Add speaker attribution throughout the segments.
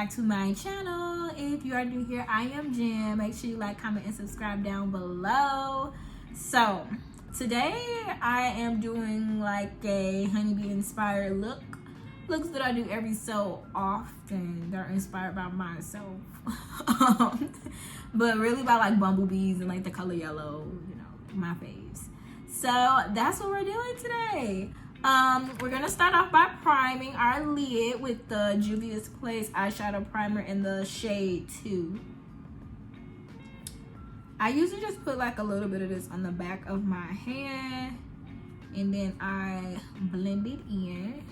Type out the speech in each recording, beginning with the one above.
Speaker 1: back to my channel. If you are new here, I am Jen. Make sure you like, comment, and subscribe down below. So today I am doing like a HoneyyBee inspired looks that I do every so often. They're inspired by myself. But really by like bumblebees and like the color yellow, you know, my faves. So that's what we're doing today. We're gonna start off by priming our lid with the Juvias Place eyeshadow primer in the shade 2. I usually just put like a little bit of this on the back of my hand and then I blend it in.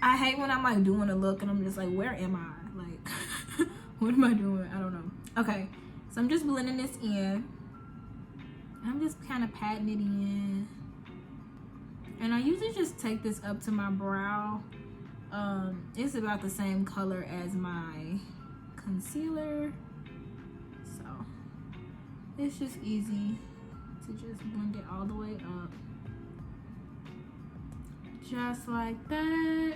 Speaker 1: I hate when I'm like doing a look and I'm just like, where am I? Like, what am I doing? I don't know. Okay, so I'm just blending this in. I'm just kind of patting it in. And I usually just take this up to my brow. It's about the same color as my concealer. So it's just easy to just blend it all the way up. Just like that.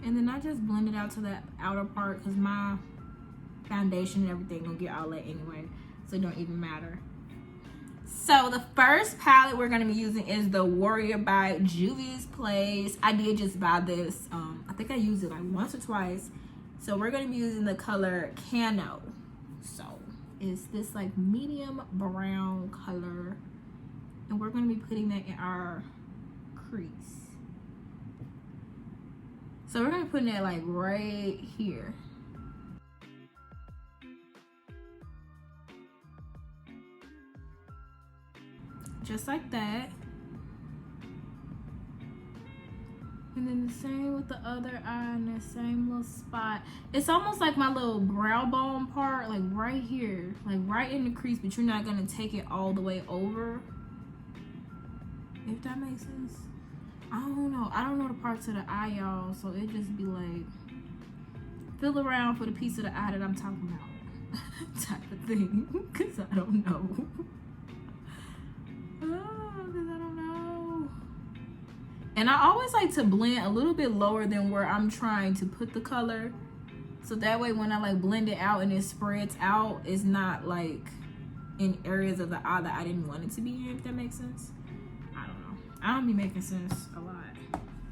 Speaker 1: And then I just blend it out to that outer part because my foundation and everything will get all that anyway. So it don't even matter. So the first palette we're going to be using is the Warrior by Juvias Place. I did just buy this. I think I used it like once or twice. So we're going to be using the color Cano. So it's this like medium brown color. And we're going to be putting that in our crease. So we're going to be putting it like right here. Just like that. And then the same with the other eye in the same little spot. It's almost like my little brow bone part, like right here, like right in the crease, but you're not gonna take it all the way over. If that makes sense. I don't know. I don't know the parts of the eye, y'all, so it just be like, feel around for the piece of the eye that I'm talking about. Type of thing. Because I don't know. And I always like to blend a little bit lower than where I'm trying to put the color. So that way when I like blend it out and it spreads out, it's not like in areas of the eye that I didn't want it to be in, if that makes sense. I don't know. I don't be making sense a lot.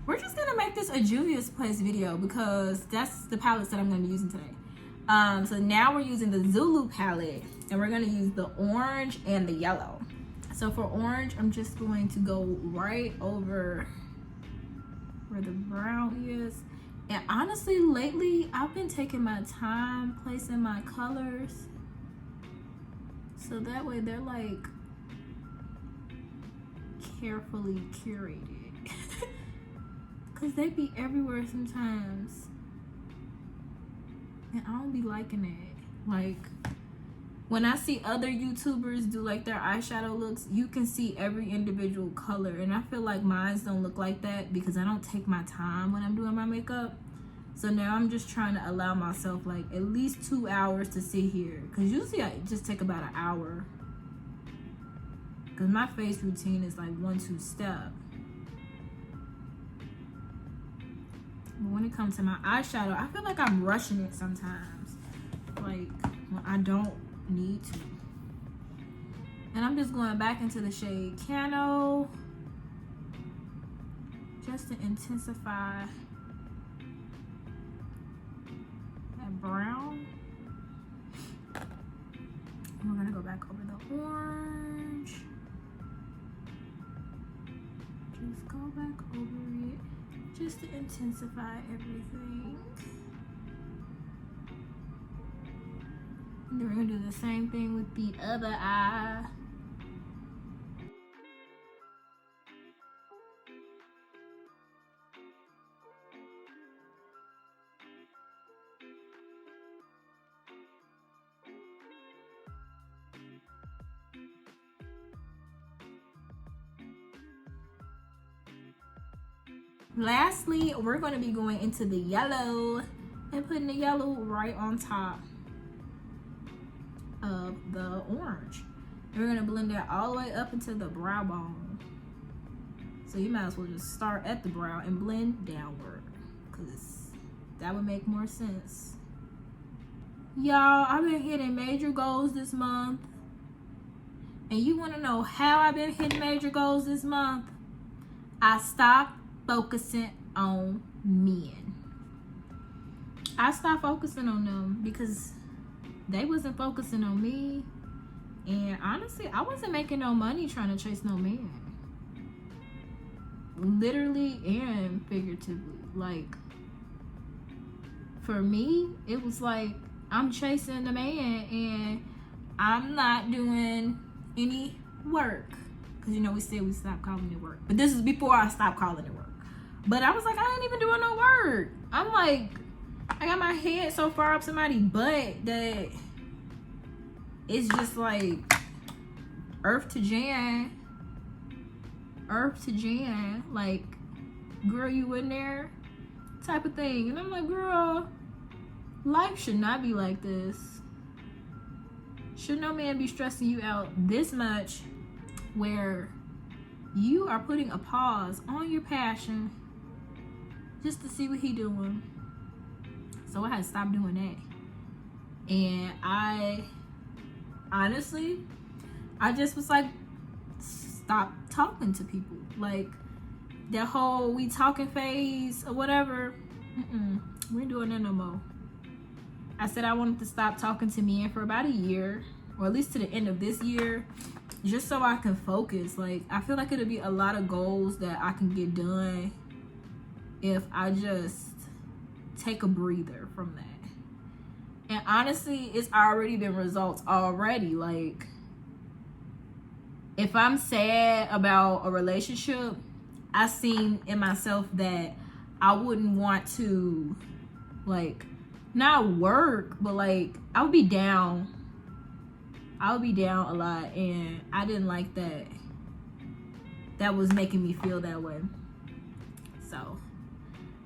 Speaker 1: We're just gonna make this a Juvias Place video because that's the palettes that I'm gonna be using today. So now we're using the Zulu palette and we're gonna use the orange and the yellow. So for orange, I'm just going to go right over where the brown is. And honestly, lately, I've been taking my time placing my colors. So that way they're like carefully curated. Cause they be everywhere sometimes. And I don't be liking it. Like, when I see other YouTubers do like their eyeshadow looks, you can see every individual color. And I feel like mine don't look like that because I don't take my time when I'm doing my makeup. So now I'm just trying to allow myself like at least 2 hours to sit here. Because usually I just take about an hour. Because my face routine is like 1-2 step. But when it comes to my eyeshadow, I feel like I'm rushing it sometimes. Like when I don't need to. And I'm just going back into the shade Cano just to intensify that brown. And we're gonna go back over the orange. Just go back over it just to intensify everything. And then we're gonna do the same thing with the other eye. Lastly, we're going to be going into the yellow and putting the yellow right on top of the orange. And we're going to blend that all the way up into the brow bone. So you might as well just start at the brow and blend downward because That would make more sense. Y'all, I've been hitting major goals this month. And you want to know how I've been hitting major goals this month? I stopped focusing on men. I stopped focusing on them because they wasn't focusing on me. And honestly, I wasn't making no money trying to chase no man. Literally and figuratively. Like, for me, it was like I'm chasing the man and I'm not doing any work. Because, you know, we said we stopped calling it work. But this is before I stopped calling it work. But I was like, I ain't even doing no work. I'm like, I got my head so far up somebody's butt that it's just like earth to Jan. Earth to Jan. Like, girl, you in there? Type of thing. And I'm like, girl, life should not be like this. Should no man be stressing you out this much where you are putting a pause on your passion just to see what he doing? So I had to stop doing that. And I honestly, I just was like, stop talking to people. Like, that whole we talking phase or whatever, we ain't doing that no more. I said I wanted to stop talking to men for about a year, or at least to the end of this year, just so I can focus. Like, I feel like it'll be a lot of goals that I can get done if I just take a breather from that. And honestly, it's already been results already. Like, if I'm sad about a relationship, I seen in myself that I wouldn't want to, like, not work, but like, I would be down. I would be down a lot, and I didn't like that. That was making me feel that way. So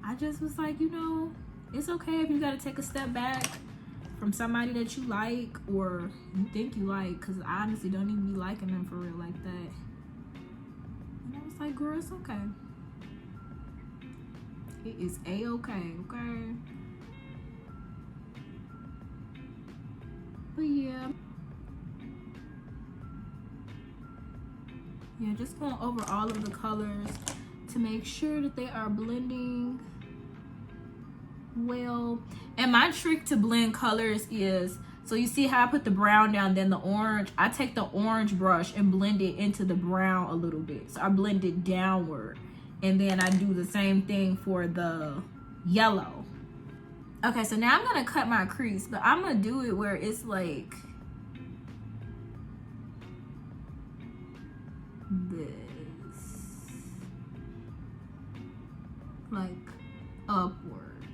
Speaker 1: I just was like, you know, it's okay if you gotta take a step back from somebody that you like or you think you like, because I honestly don't even be liking them for real like that. And I was like, girl, it's okay. It is a-okay, okay? But yeah, just going over all of the colors to make sure that they are blending well. And my trick to blend colors is, so you see how I put the brown down, then the orange? I take the orange brush and blend it into the brown a little bit. So I blend it downward. And then I do the same thing for the yellow. Okay, so now I'm gonna cut my crease, but I'm gonna do it where it's like this, like upward.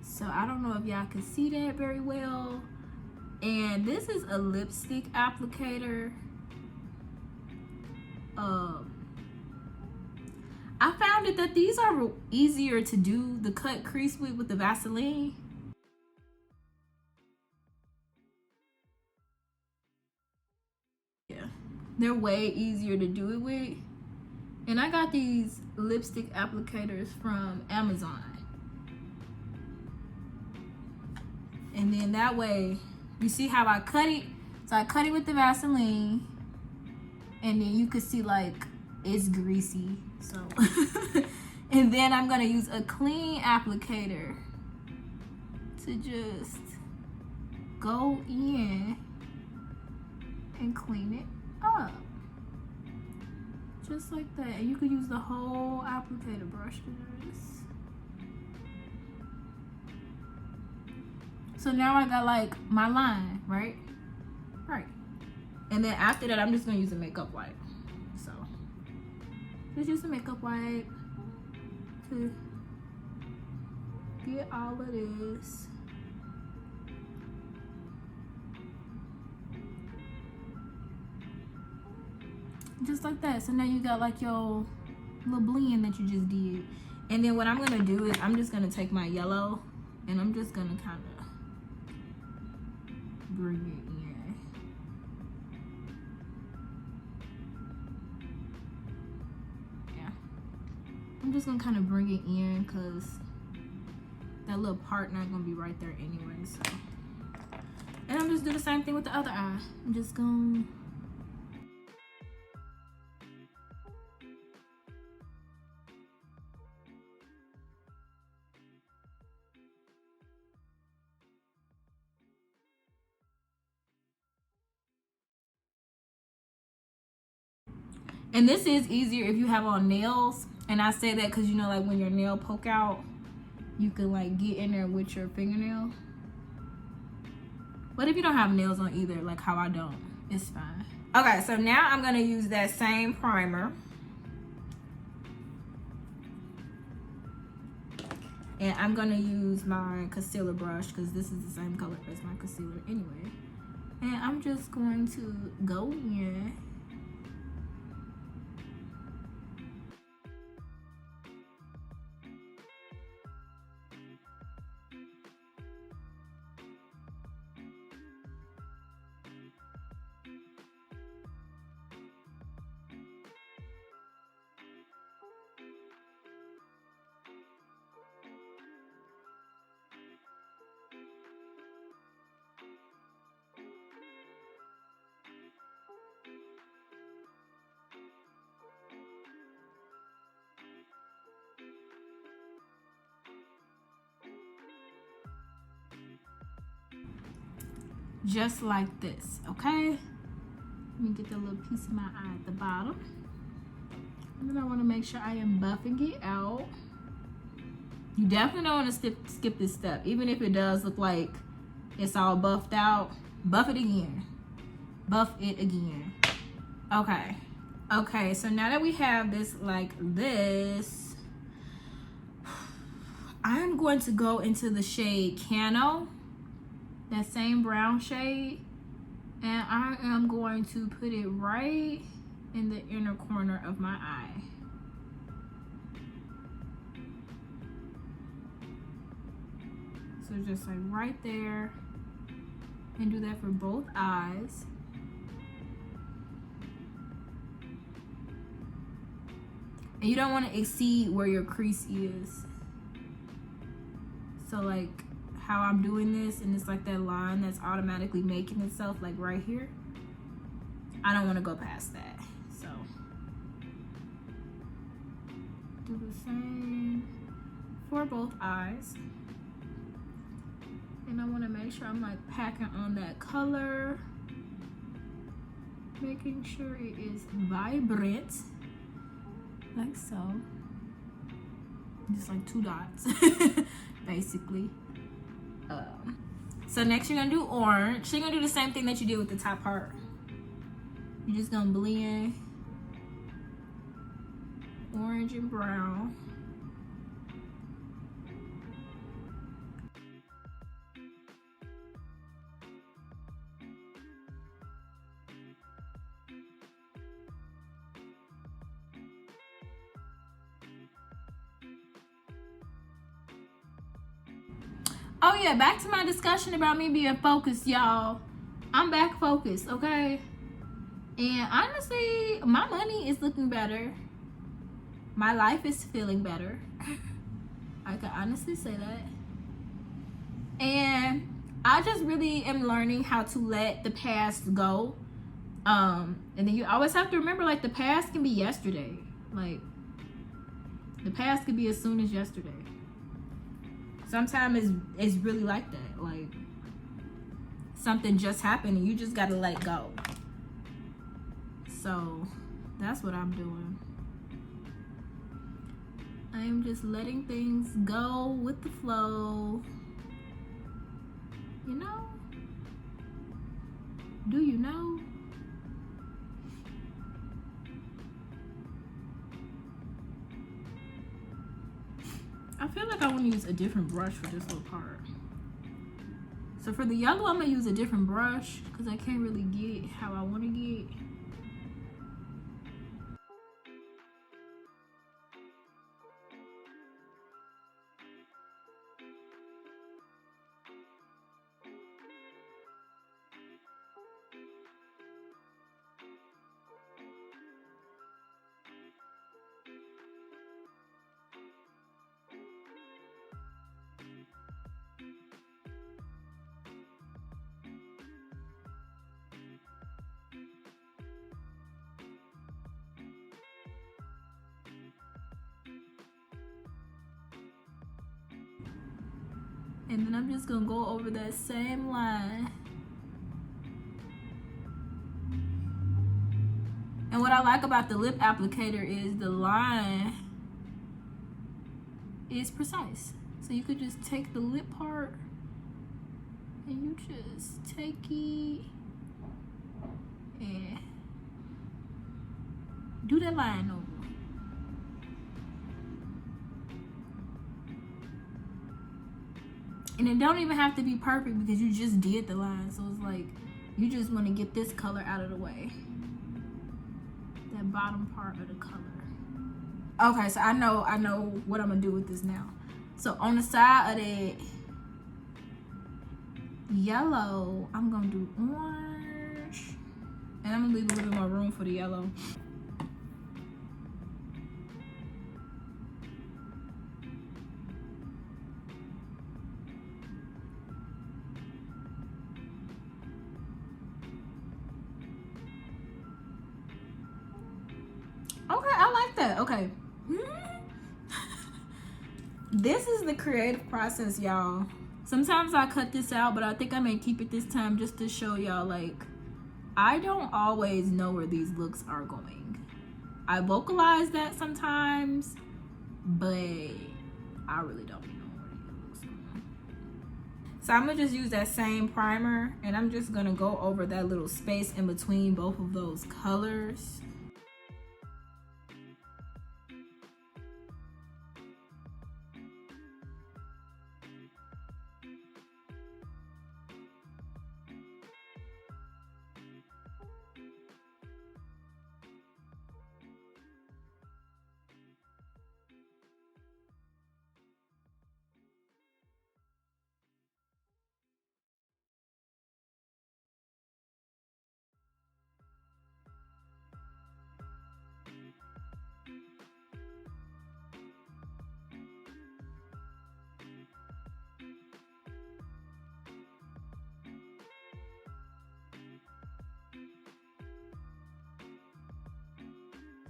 Speaker 1: So I don't know if y'all can see that very well. And this is a lipstick applicator. I found it that these are easier to do the cut crease with the Vaseline. Yeah, they're way easier to do it with. And I got these lipstick applicators from Amazon. And then that way, you see how I cut it? So I cut it with the Vaseline. And then you could see like it's greasy. So and then I'm gonna use a clean applicator to just go in and clean it up. Just like that. And you could use the whole applicator brush to do this. So now I got like my line, right? Right. And then after that, I'm just gonna use a makeup wipe. So just use a makeup wipe to get all of this. Just like that. So now you got like your little blend that you just did. And then what I'm gonna do is I'm just gonna take my yellow and I'm just gonna kind of bring it in. I'm just gonna kind of bring it in because that little part not gonna be right there anyway, so. And I'm just do the same thing with the other eye. I'm just gonna. And this is easier if you have on nails. And I say that because, you know, like when your nail poke out, you can like get in there with your fingernail. But if you don't have nails on either, like how I don't, it's fine. Okay, so now I'm gonna use that same primer. And I'm gonna use my concealer brush because this is the same color as my concealer anyway. And I'm just going to go in. Just like this, okay? Let me get the little piece of my eye at the bottom. And then I want to make sure I am buffing it out. You definitely don't want to skip this step. Even if it does look like it's all buffed out, buff it again. Buff it again. Okay. Okay, so now that we have this like this, I'm going to go into the shade Cano. That same brown shade, and I am going to put it right in the inner corner of my eye. So just like right there, and do that for both eyes. And you don't want to exceed where your crease is. So like how I'm doing this, and it's like that line that's automatically making itself like right here. I don't want to go past that, so do the same for both eyes. And I want to make sure I'm like packing on that color, making sure it is vibrant, like so. Just like 2 dots, basically. So next you're gonna do orange. So you're gonna do the same thing that you did with the top part. You're just gonna blend orange and brown. Oh yeah, back to my discussion about me being focused, y'all. I'm back focused, okay? And honestly, my money is looking better. My life is feeling better. I can honestly say that. And I just really am learning how to let the past go. And then you always have to remember, like, the past can be yesterday. Like, the past could be as soon as yesterday. Sometimes it's really like that. Like, something just happened and you just gotta let go. So that's what I'm doing. I am just letting things go with the flow. You know? Do you know? I feel like I want to use a different brush for this little part. So for the yellow, I'm going to use a different brush because I can't really get how I want to get. And then I'm just gonna go over that same line. And what I like about the lip applicator is the line is precise. So you could just take the lip part and you just take it and do that line over. And it don't even have to be perfect because you just did the line. So it's like, you just want to get this color out of the way. That bottom part of the color. Okay, so I know what I'm gonna do with this now. So on the side of that yellow, I'm gonna do orange. And I'm gonna leave a little bit more room for the yellow. Okay, I like that. Okay. This is the creative process, y'all. Sometimes I cut this out, but I think I may keep it this time just to show y'all, like, I don't always know where these looks are going. I vocalize that sometimes, but I really don't know where these looks are going. So I'm gonna just use that same primer, and I'm just gonna go over that little space in between both of those colors.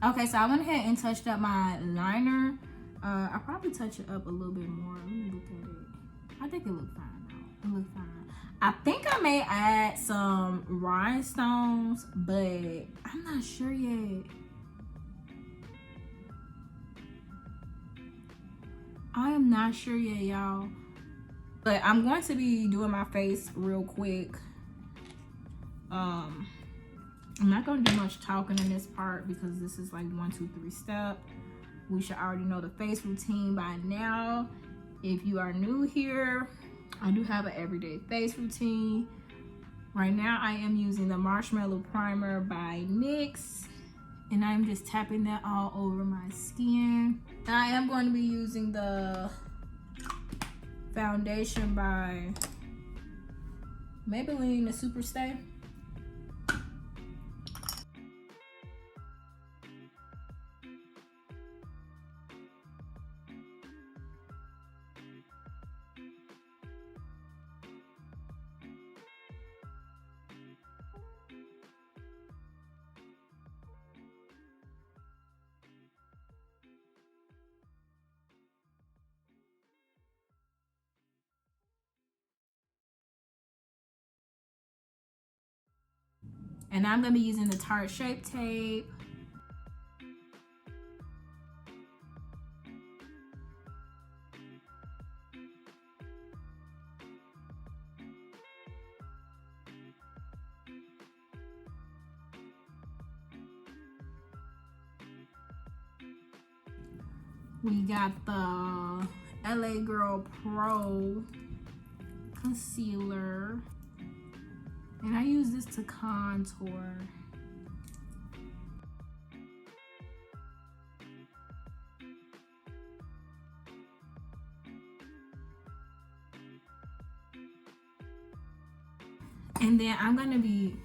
Speaker 1: Okay, so I went ahead and touched up my liner. I'll probably touch it up a little bit more. Let me look at it. I think it looked fine though. It looked fine. I think I may add some rhinestones, but I'm not sure yet. I am not sure yet, y'all. But I'm going to be doing my face real quick. I'm not gonna do much talking in this part because this is like 1, 2, 3 step. We should already know the face routine by now. If you are new here, I do have an everyday face routine. Right now I am using the Marshmellow primer by NYX, and I'm just tapping that all over my skin. And I am going to be using the foundation by Maybelline Superstay. And I'm gonna be using the Tarte Shape Tape. We got the LA Girl Pro concealer. And I use this to contour. And then I'm gonna be,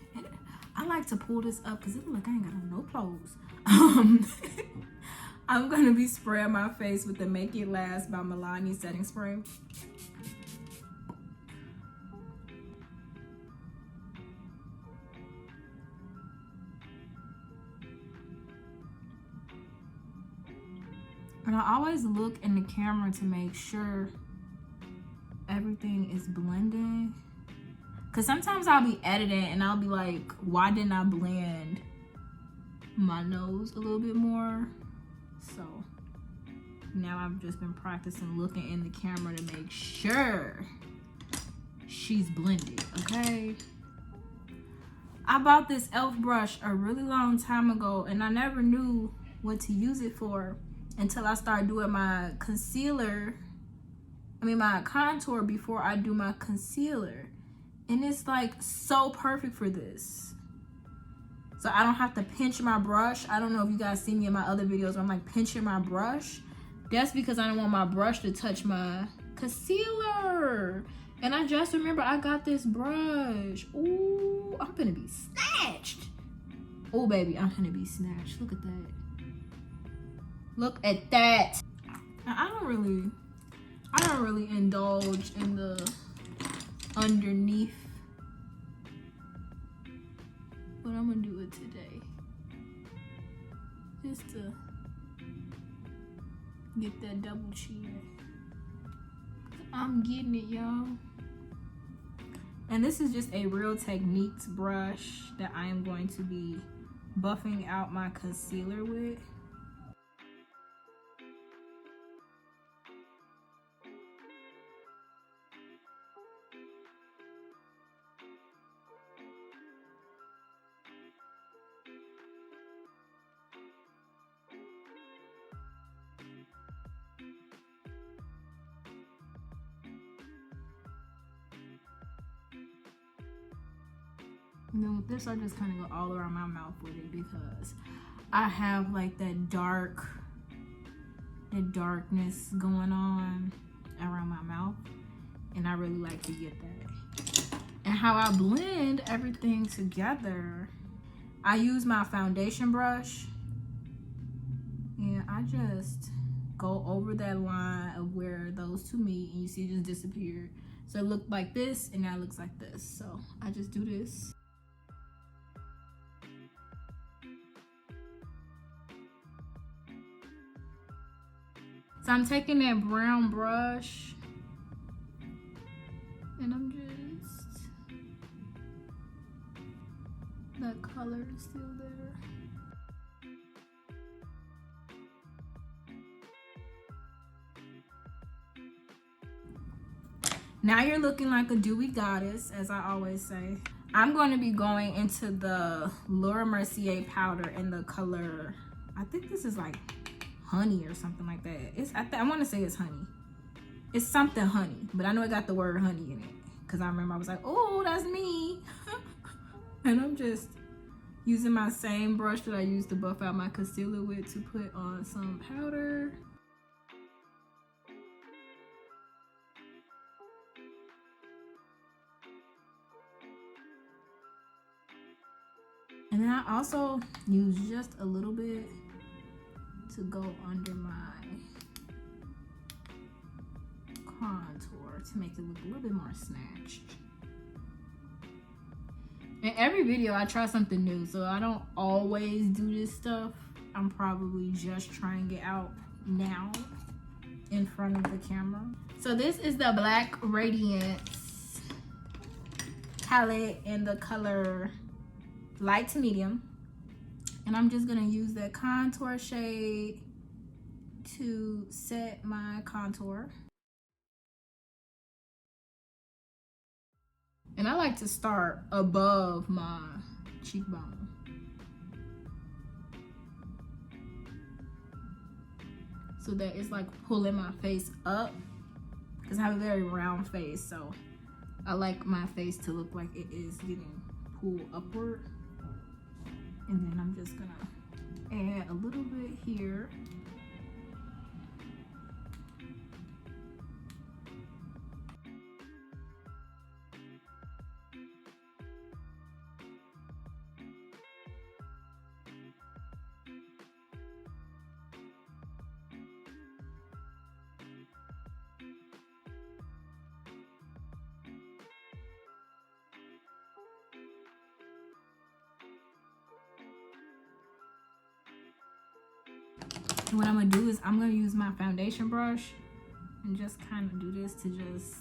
Speaker 1: I like to pull this up because it look like I ain't got no clothes. I'm gonna be spraying my face with the Make It Last by Milani setting spray. And I always look in the camera to make sure everything is blending. Cause sometimes I'll be editing and I'll be like, why didn't I blend my nose a little bit more? So now I've just been practicing looking in the camera to make sure she's blended, okay? I bought this e.l.f. brush a really long time ago and I never knew what to use it for until I started doing my my contour before I do my concealer. And it's like so perfect for this. So I don't have to pinch my brush. I don't know if you guys see me in my other videos where I'm like pinching my brush. That's because I don't want my brush to touch my concealer. And I just remember I got this brush. Ooh, I'm gonna be snatched. Oh baby, I'm gonna be snatched. Look at that. Look at that. Now, I don't really indulge in the underneath, but I'm gonna do it today. Just to get that double chin. I'm getting it, y'all. And this is just a Real Techniques brush that I am going to be buffing out my concealer with. And then with this, I just kind of go all around my mouth with it because I have like that darkness going on around my mouth, and I really like to get that. And how I blend everything together, I use my foundation brush and I just go over that line of where those two meet, and you see it just disappeared. So it looked like this and now it looks like this. So I just do this. So I'm taking that brown brush and I'm just, that color is still there. Now you're looking like a dewy goddess, as I always say. I'm going to be going into the Laura Mercier powder in the color, I think this is like honey or something like that. I want to say it's honey. It's something honey, but I know it got the word honey in it because I remember I was like, oh, that's me. And I'm just using my same brush that I used to buff out my concealer with to put on some powder. And then I also use just a little bit to go under my contour to make it look a little bit more snatched. In every video I try something new, so I don't always do this stuff. I'm probably just trying it out now in front of the camera. So this is the Black Radiance palette in the color light to medium. And I'm just gonna use that contour shade to set my contour. And I like to start above my cheekbone. So that it's like pulling my face up, because I have a very round face, so I like my face to look like it is getting pulled upward. And then I'm just gonna add a little bit here. And what I'm gonna do is I'm gonna use my foundation brush and just kind of do this to just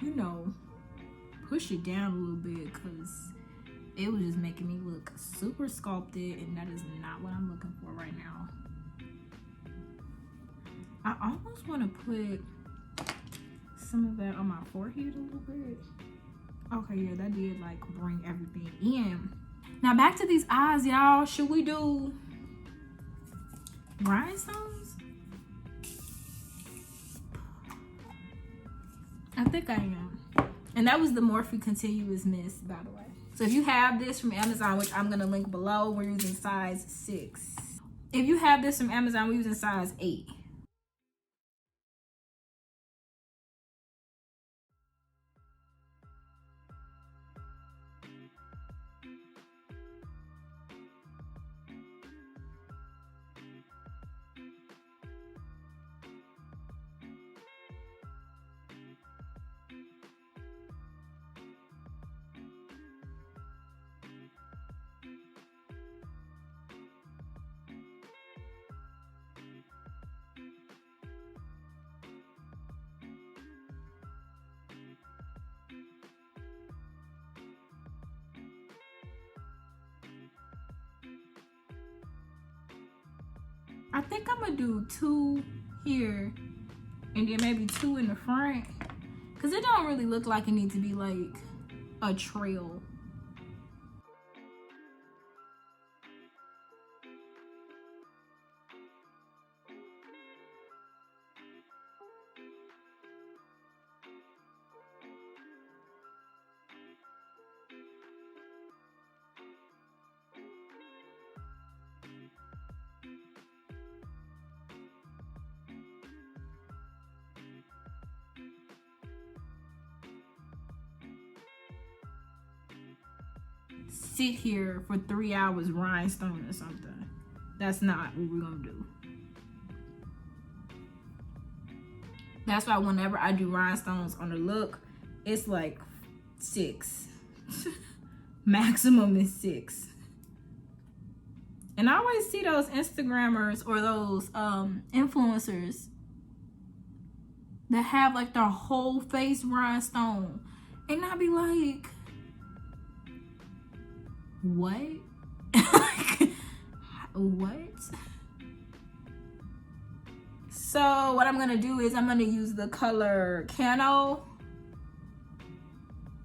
Speaker 1: you know, push it down a little bit because it was just making me look super sculpted, and that is not what I'm looking for right now. I almost want to put some of that on my forehead a little bit. Okay, yeah, that did like bring everything in. Now back to these eyes, y'all. Should we do rhinestones? I think I am. And that was the Morphe Continuous Mist, by the way. So if you have this from Amazon, which I'm gonna link below, we're using size 6. If you have this from Amazon, we're using size 8. I think I'm gonna do 2 here and then maybe 2 in the front, because it don't really look like it needs to be like a trail. Sit here for 3 hours rhinestone or something. That's not what we're gonna do. That's why whenever I do rhinestones on the look, it's like 6. Maximum is 6. And I always see those Instagrammers or those influencers that have like their whole face rhinestone, and I be like, what? What? So what I'm gonna do is I'm gonna use the color Cano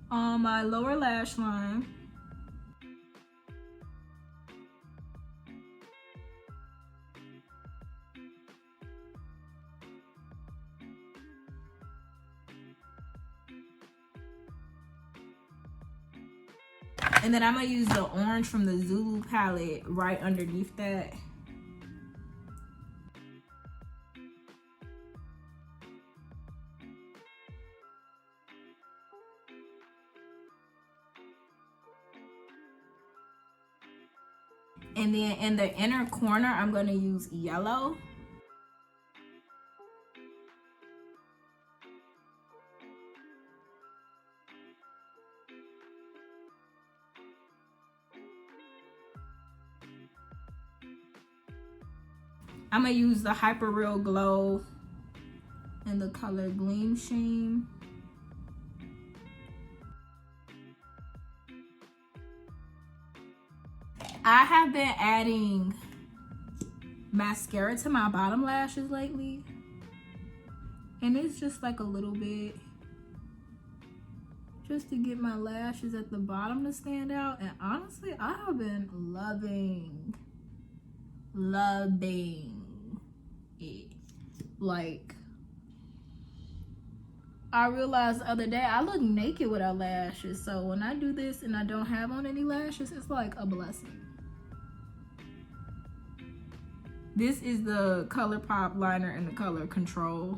Speaker 1: on my lower lash line. And then I'm gonna use the orange from the Zulu palette right underneath that. And then in the inner corner, I'm gonna use yellow. I'm gonna use the Hyper Real Glow in the color Gleam Sheen. I have been adding mascara to my bottom lashes lately, and it's just like a little bit, just to get my lashes at the bottom to stand out. And honestly, I have been loving it. Like, I realized the other day I look naked without lashes, so when I do this and I don't have on any lashes, it's like a blessing. This is the ColourPop liner in the color Control.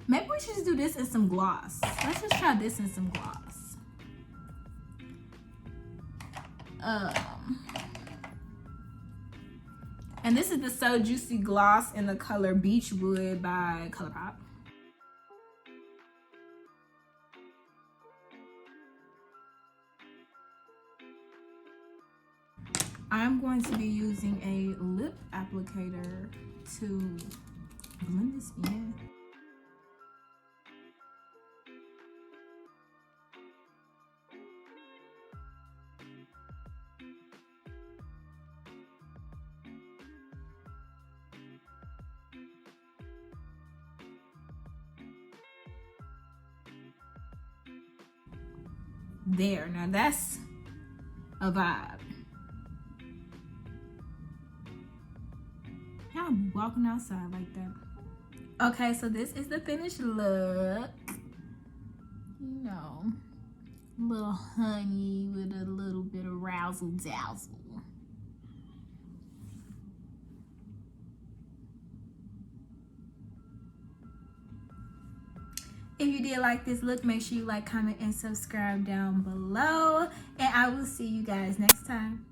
Speaker 1: Maybe we should just do this in some gloss. Let's just try this in some gloss. And this is the So Juicy Gloss in the color Beachwood by ColourPop. I'm going to be using a lip applicator to blend this in. There, now that's a vibe. Y'all be walking outside like that. Okay, so this is the finished look. You know, a little honey with a little bit of razzle dazzle. If you did like this look, make sure you like, comment, and subscribe down below. And I will see you guys next time.